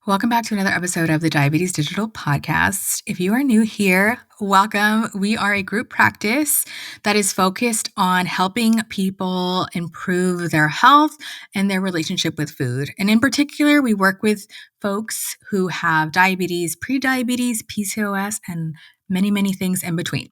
Welcome back to another episode of the Diabetes Digital Podcast. If you are new here, welcome. We are a group practice that is focused on helping people improve their health and their relationship with food. And in particular, we work with folks who have diabetes, prediabetes, PCOS, and many, many things in between.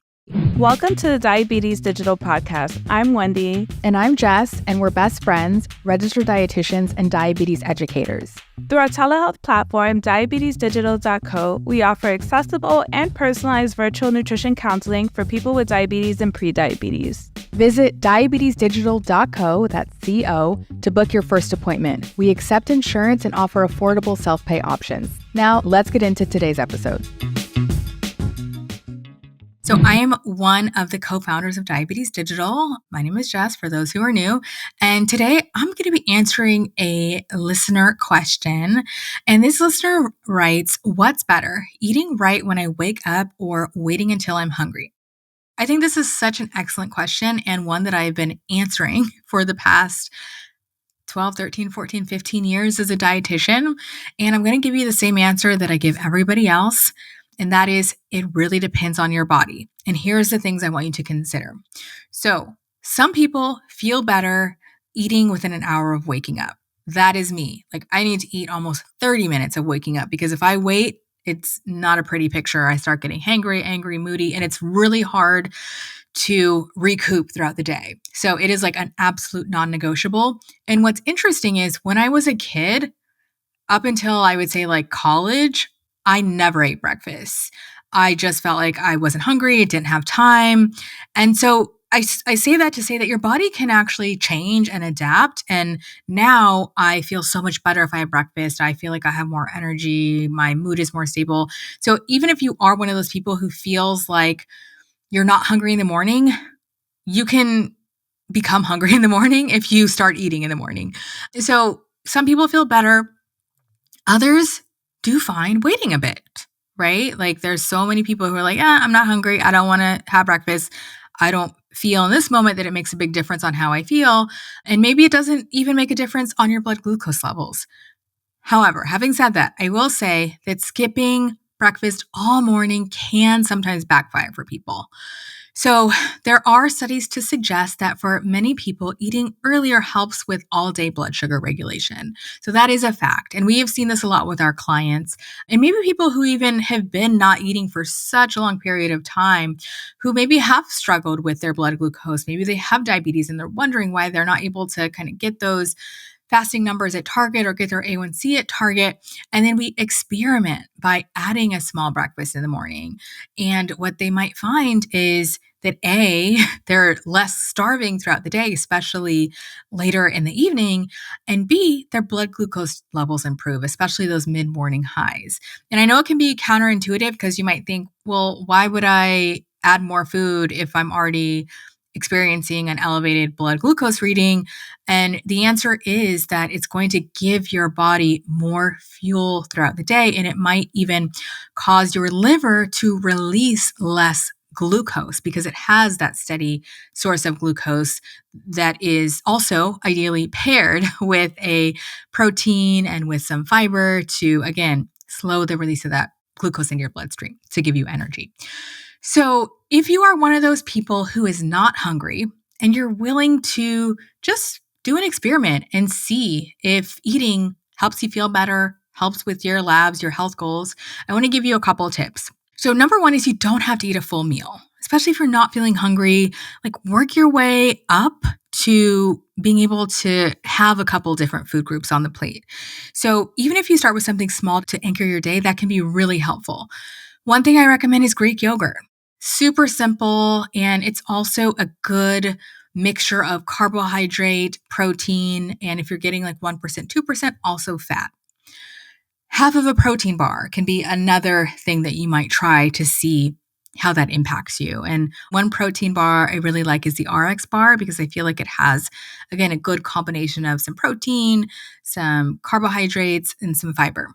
Welcome to the Diabetes Digital Podcast. I'm Wendy. And I'm Jess, and we're best friends, registered dietitians, and diabetes educators. Through our telehealth platform, diabetesdigital.co, we offer accessible and personalized virtual nutrition counseling for people with diabetes and prediabetes. Visit diabetesdigital.co, that's C-O, to book your first appointment. We accept insurance and offer affordable self-pay options. Now, let's get into today's episode. So I am one of the co-founders of Diabetes Digital. My name is Jess, for those who are new. And today I'm going to be answering a listener question. And this listener writes, what's better, eating right when I wake up or waiting until I'm hungry? I think this is such an excellent question and one that I've been answering for the past 12, 13, 14, 15 years as a dietitian. And I'm going to give you the same answer that I give everybody else. And that is, it really depends on your body. And here's the things I want you to consider. So some people feel better eating within an hour of waking up. That is me. Like, I need to eat almost 30 minutes of waking up, because if I wait, it's not a pretty picture. I start getting hangry, angry, moody, and it's really hard to recoup throughout the day. So it is like an absolute non-negotiable. And what's interesting is when I was a kid, up until I would say like college, I never ate breakfast. I just felt like I wasn't hungry, didn't have time. And so I say that to say that your body can actually change and adapt. And now I feel so much better if I have breakfast. I feel like I have more energy. My mood is more stable. So even if you are one of those people who feels like you're not hungry in the morning, you can become hungry in the morning if you start eating in the morning. So some people feel better. Others do fine waiting a bit, right? Like, there's so many people who are like, I'm not hungry. I don't want to have breakfast. I don't feel in this moment that it makes a big difference on how I feel. And maybe it doesn't even make a difference on your blood glucose levels. However, having said that, I will say that skipping breakfast all morning can sometimes backfire for people. So there are studies to suggest that for many people, eating earlier helps with all-day blood sugar regulation. So that is a fact. And we have seen this a lot with our clients, and maybe people who even have been not eating for such a long period of time, who maybe have struggled with their blood glucose. Maybe they have diabetes and they're wondering why they're not able to kind of get those fasting numbers at target or get their A1C at target. And then we experiment by adding a small breakfast in the morning. And what they might find is that A, they're less starving throughout the day, especially later in the evening, and B, their blood glucose levels improve, especially those mid-morning highs. And I know it can be counterintuitive because you might think, well, why would I add more food if I'm already experiencing an elevated blood glucose reading? And the answer is that it's going to give your body more fuel throughout the day, and it might even cause your liver to release less glucose because it has that steady source of glucose that is also ideally paired with a protein and with some fiber to, again, slow the release of that glucose in your bloodstream to give you energy. So if you are one of those people who is not hungry and you're willing to just do an experiment and see if eating helps you feel better, helps with your labs, your health goals, I want to give you a couple of tips. So number one is you don't have to eat a full meal, especially if you're not feeling hungry. Like, work your way up to being able to have a couple different food groups on the plate. So even if you start with something small to anchor your day, that can be really helpful. One thing I recommend is Greek yogurt. Super simple, and it's also a good mixture of carbohydrate, protein, and if you're getting like 1%, 2%, also fat. Half of a protein bar can be another thing that you might try to see how that impacts you. And one protein bar I really like is the RX bar because I feel like it has, again, a good combination of some protein, some carbohydrates, and some fiber.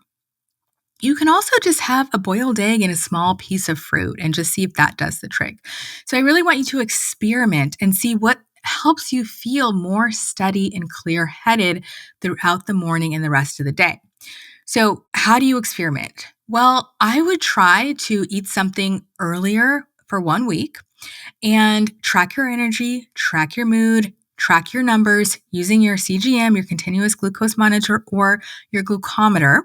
You can also just have a boiled egg and a small piece of fruit and just see if that does the trick. So I really want you to experiment and see what helps you feel more steady and clear-headed throughout the morning and the rest of the day. So how do you experiment? Well, I would try to eat something earlier for 1 week and track your energy, track your mood, track your numbers using your CGM, your continuous glucose monitor, or your glucometer,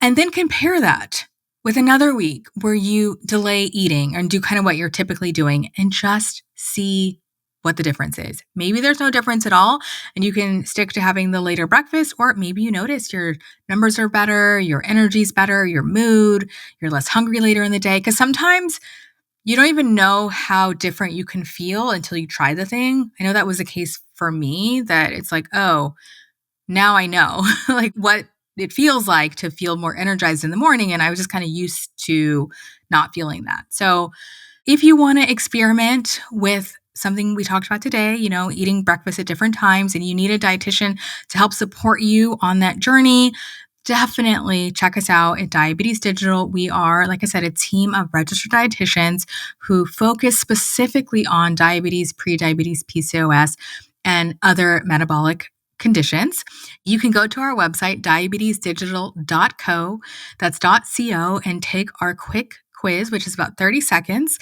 and then compare that with another week where you delay eating and do kind of what you're typically doing and just see what the difference is. Maybe there's no difference at all and you can stick to having the later breakfast, or maybe you notice your numbers are better, your energy's better, your mood, you're less hungry later in the day. Because sometimes you don't even know how different you can feel until you try the thing. I know that was the case for me, that it's like, oh, now I know like what it feels like to feel more energized in the morning. And I was just kind of used to not feeling that. So if you want to experiment with something we talked about today, eating breakfast at different times, and you need a dietitian to help support you on that journey, definitely check us out at Diabetes Digital. We are, like I said, a team of registered dietitians who focus specifically on diabetes, prediabetes, PCOS, and other metabolic conditions. You can go to our website, diabetesdigital.co, that's .co, and take our quick quiz, which is about 30 seconds,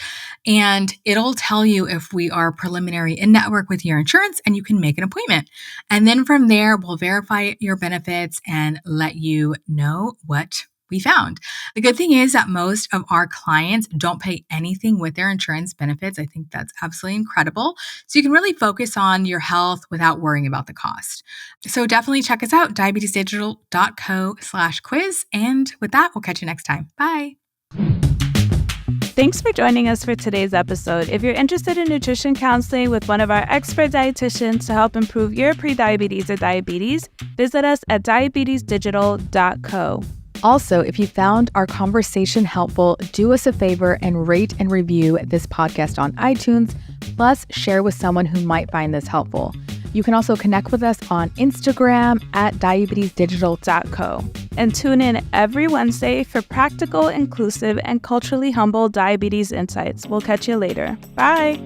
and it'll tell you if we are preliminary in network with your insurance, and you can make an appointment. And then from there, we'll verify your benefits and let you know what we found. The good thing is that most of our clients don't pay anything with their insurance benefits. I think that's absolutely incredible. So you can really focus on your health without worrying about the cost. So definitely check us out, diabetesdigital.co/quiz. And with that, we'll catch you next time. Bye. Thanks for joining us for today's episode. If you're interested in nutrition counseling with one of our expert dietitians to help improve your prediabetes or diabetes, visit us at diabetesdigital.co. Also, if you found our conversation helpful, do us a favor and rate and review this podcast on iTunes, plus share with someone who might find this helpful. You can also connect with us on Instagram at diabetesdigital.co. And tune in every Wednesday for practical, inclusive, and culturally humble diabetes insights. We'll catch you later. Bye.